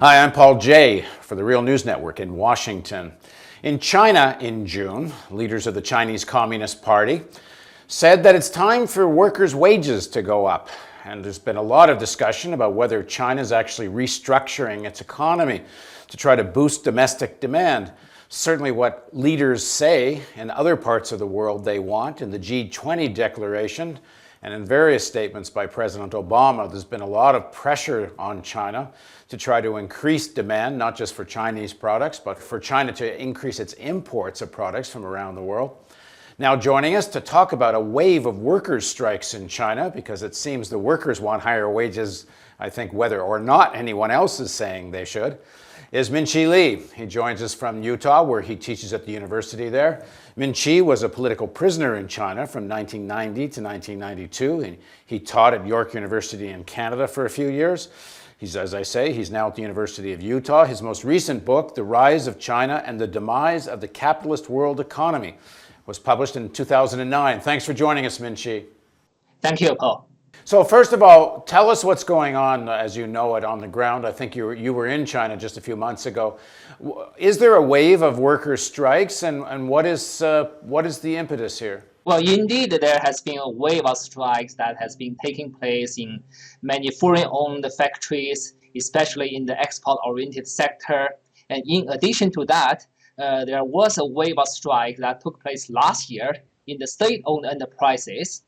Hi, I'm Paul Jay for the Real News Network in Washington. In China in June, leaders of the Chinese Communist Party said that it's time for workers' wages to go up. And there's been a lot of discussion about whether China is actually restructuring its economy to try to boost domestic demand. Certainly what leaders say in other parts of the world they want in the G20 declaration and in various statements by President Obama, there's been a lot of pressure on China to try to increase demand, not just for Chinese products, but for China to increase its imports of products from around the world. Now joining us to talk about a wave of workers' strikes in China, because it seems the workers want higher wages, I think whether or not anyone else is saying they should, is Minqi Li. He joins us from Utah, where he teaches at the university there. Minqi was a political prisoner in China from 1990 to 1992. He taught at York University in Canada for a few years. As I say, he's now at the University of Utah. His most recent book, The Rise of China and the Demise of the Capitalist World Economy, was published in 2009. Thanks for joining us, Minqi. Thank you, Paul. So first of all, tell us what's going on, as you know it, on the ground. I think you were in China just a few months ago. Is there a wave of workers' strikes, and what is the impetus here? Well, indeed, there has been a wave of strikes that has been taking place in many foreign-owned factories, especially in the export-oriented sector. And in addition to that, there was a wave of strike that took place last year in the state-owned enterprises.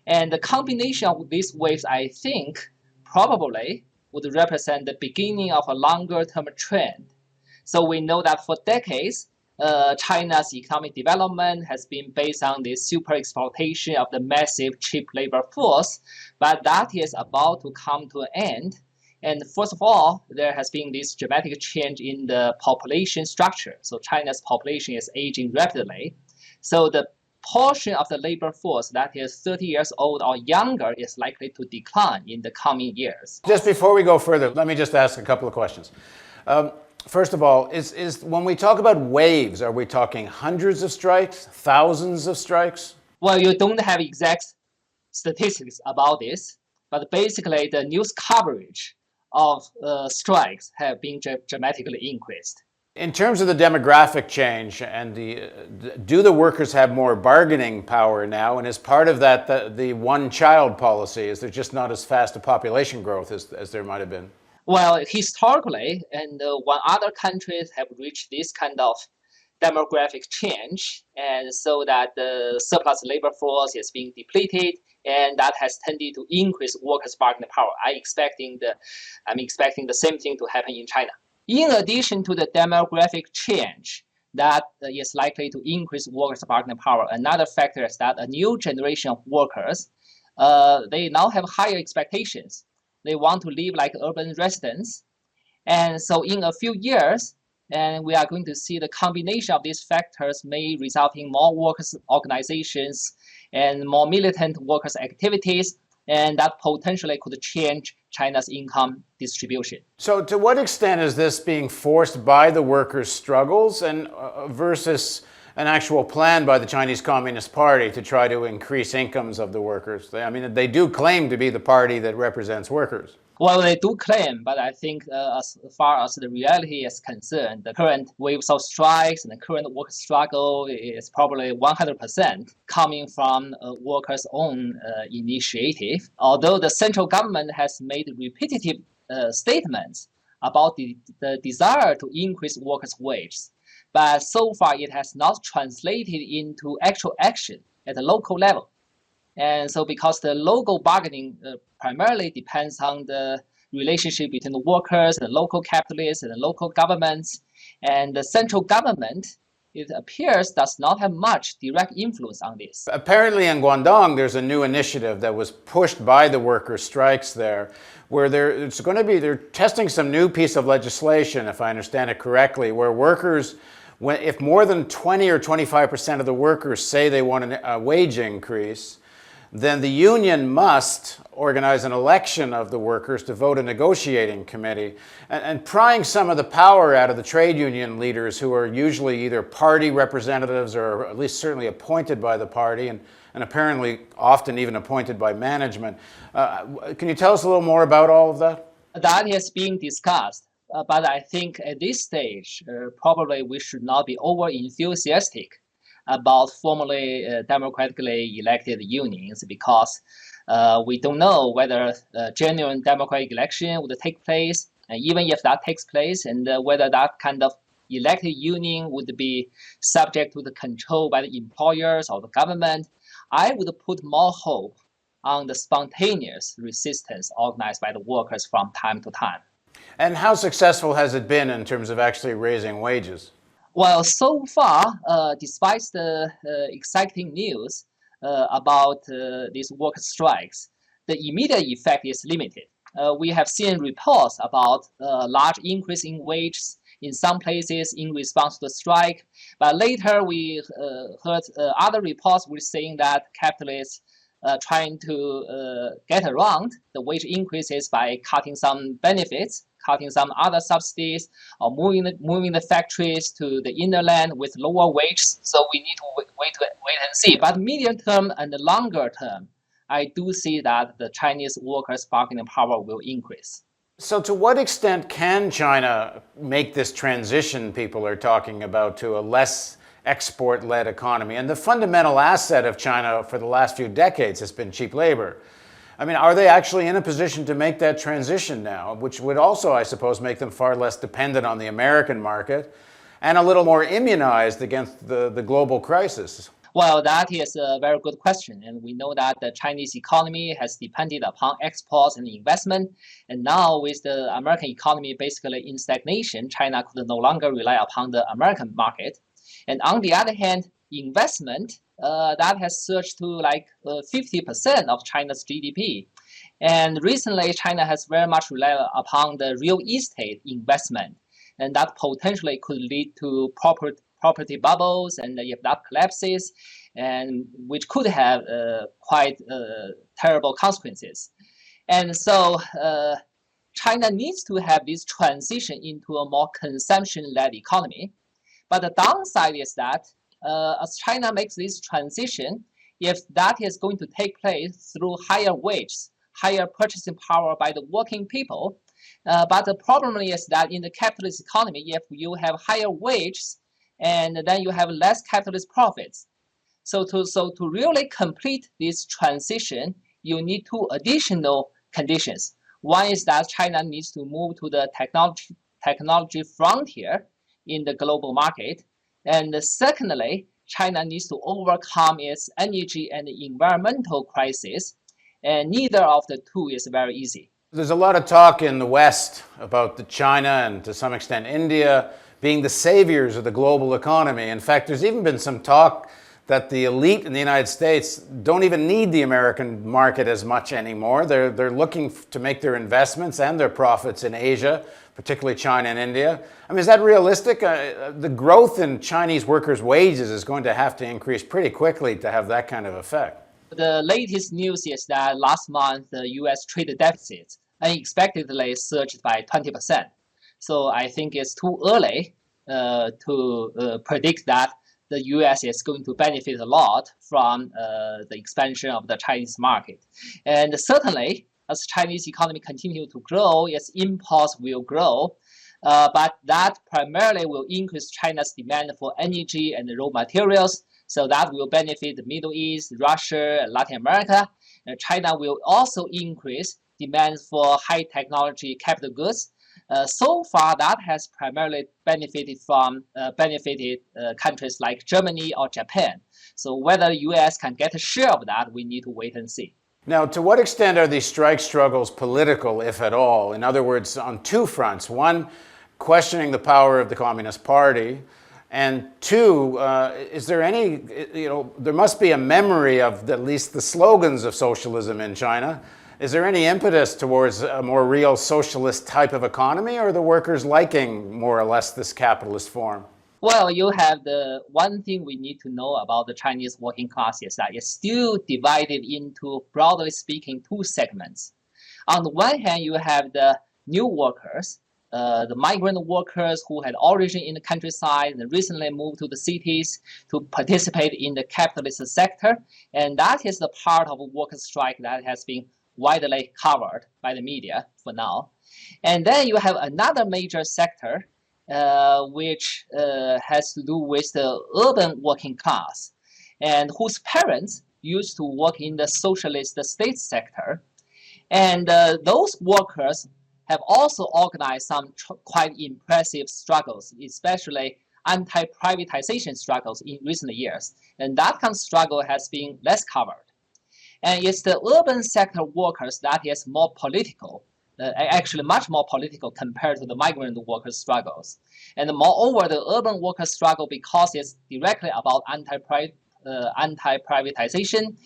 And the combination of these waves, I think, probably would represent the beginning of a longer-term trend. So we know that for decades, China's economic development has been based on the super exploitation of the massive cheap labor force, but that is about to come to an end. And first of all, there has been this dramatic change in the population structure. So China's population is aging rapidly. So the portion of the labor force that is 30 years old or younger is likely to decline in the coming years. Just before we go further, let me just ask a couple of questions. First of all, is when we talk about waves, are we talking hundreds of strikes, thousands of strikes? Well, you don't have exact statistics about this, but basically the news coverage of strikes have been dramatically increased. In terms of the demographic change, and do the workers have more bargaining power now? And as part of that, the one-child policy, is there just not as fast a population growth as there might have been? Well, historically, and when other countries have reached this kind of demographic change, and so that the surplus labor force is being depleted, and that has tended to increase workers' bargaining power. I'm expecting the same thing to happen in China. In addition to the demographic change that is likely to increase workers' bargaining power, another factor is that a new generation of workers, they now have higher expectations. They want to live like urban residents. And so in a few years, and we are going to see the combination of these factors may result in more workers' organizations and more militant workers' activities, and that potentially could change China's income distribution. So to what extent is this being forced by the workers' struggles and versus an actual plan by the Chinese Communist Party to try to increase incomes of the workers? They do claim to be the party that represents workers. Well, they do claim, but I think as far as the reality is concerned, the current waves of strikes and the current work struggle is probably 100% coming from workers' own initiative. Although the central government has made repetitive statements about the desire to increase workers' wages, but so far it has not translated into actual action at the local level. And so because the local bargaining primarily depends on the relationship between the workers and the local capitalists and the local governments, and the central government, it appears, does not have much direct influence on this. Apparently in Guangdong, there's a new initiative that was pushed by the workers' strikes there, where they're testing some new piece of legislation, if I understand it correctly, where workers, if more than 20 or 25% of the workers say they want a wage increase, then the union must organize an election of the workers to vote a negotiating committee, and prying some of the power out of the trade union leaders, who are usually either party representatives or at least certainly appointed by the party, and apparently often even appointed by management. Can you tell us a little more about all of that? That is being discussed But I think at this stage, probably we should not be over enthusiastic about formally democratically elected unions because we don't know whether a genuine democratic election would take place, and even if that takes place, and whether that kind of elected union would be subject to the control by the employers or the government. I would put more hope on the spontaneous resistance organized by the workers from time to time. And how successful has it been in terms of actually raising wages? Well, so far, despite the exciting news about these work strikes, the immediate effect is limited. We have seen reports about large increase in wages in some places in response to the strike, but later we heard other reports which saying that capitalists trying to get around the wage increases by cutting some benefits, cutting some other subsidies, or moving the factories to the inner land with lower wages. So we need to wait and see. But medium term and longer term, I do see that the Chinese workers' bargaining power will increase. So, to what extent can China make this transition people are talking about to a less export led economy? And the fundamental asset of China for the last few decades has been cheap labor. I mean, are they actually in a position to make that transition now, which would also, I suppose, make them far less dependent on the American market and a little more immunized against the global crisis? Well, that is a very good question. And we know that the Chinese economy has depended upon exports and investment. And now with the American economy basically in stagnation, China could no longer rely upon the American market. And on the other hand, investment that has surged to like 50% of China's GDP. And recently, China has very much relied upon the real estate investment. And that potentially could lead to property bubbles, and if that collapses, and which could have quite terrible consequences. And so China needs to have this transition into a more consumption-led economy. But the downside is that as China makes this transition, if that is going to take place through higher wages, higher purchasing power by the working people, but the problem is that in the capitalist economy, if you have higher wages, and then you have less capitalist profits. So to really complete this transition, you need two additional conditions. One is that China needs to move to the technology frontier in the global market. And secondly, China needs to overcome its energy and environmental crisis. And neither of the two is very easy. There's a lot of talk in the West about China and to some extent India being the saviors of the global economy. In fact, there's even been some talk that the elite in the United States don't even need the American market as much anymore. They're looking to make their investments and their profits in Asia, particularly China and India. I mean, is that realistic? The growth in Chinese workers' wages is going to have to increase pretty quickly to have that kind of effect. The latest news is that last month the U.S. trade deficit unexpectedly surged by 20%. So I think it's too early to predict that the U.S. is going to benefit a lot from the expansion of the Chinese market. And certainly, as Chinese economy continue to grow, its imports will grow. But that primarily will increase China's demand for energy and raw materials. So that will benefit the Middle East, Russia, Latin America. And China will also increase demand for high technology capital goods. So far, that has primarily benefited countries like Germany or Japan. So whether the U.S. can get a share of that, we need to wait and see. Now, to what extent are these strike struggles political, if at all? In other words, on two fronts. One, questioning the power of the Communist Party. And two, is there any, there must be a memory of at least the slogans of socialism in China. Is there any impetus towards a more real socialist type of economy, or are the workers liking more or less this capitalist form? Well, you have the one thing we need to know about the Chinese working class is that it's still divided into, broadly speaking, two segments. On the one hand, you have the new workers, the migrant workers who had origin in the countryside and recently moved to the cities to participate in the capitalist sector. And that is the part of a workers' strike that has been widely covered by the media for now. And then you have another major sector, which has to do with the urban working class, and whose parents used to work in the socialist state sector. And those workers have also organized some quite impressive struggles, especially anti-privatization struggles in recent years. And that kind of struggle has been less covered. And it's the urban sector workers that is more political, actually much more political compared to the migrant workers' struggles. And moreover, the urban workers' struggle, because it's directly about anti-privatization,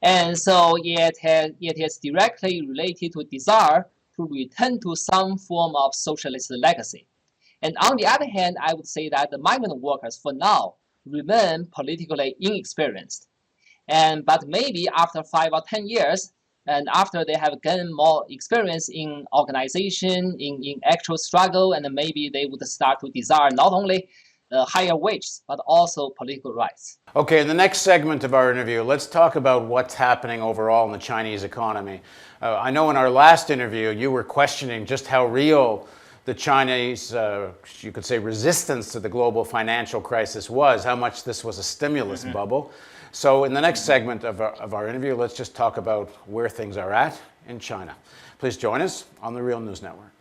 and so it is directly related to desire to return to some form of socialist legacy. And on the other hand, I would say that the migrant workers, for now, remain politically inexperienced. But maybe after 5 or 10 years, and after they have gained more experience in organization, in actual struggle, and maybe they would start to desire not only higher wages, but also political rights. Okay, in the next segment of our interview, let's talk about what's happening overall in the Chinese economy. I know in our last interview, you were questioning just how real the Chinese, you could say, resistance to the global financial crisis was, how much this was a stimulus bubble. So in the next segment of our interview, let's just talk about where things are at in China. Please join us on the Real News Network.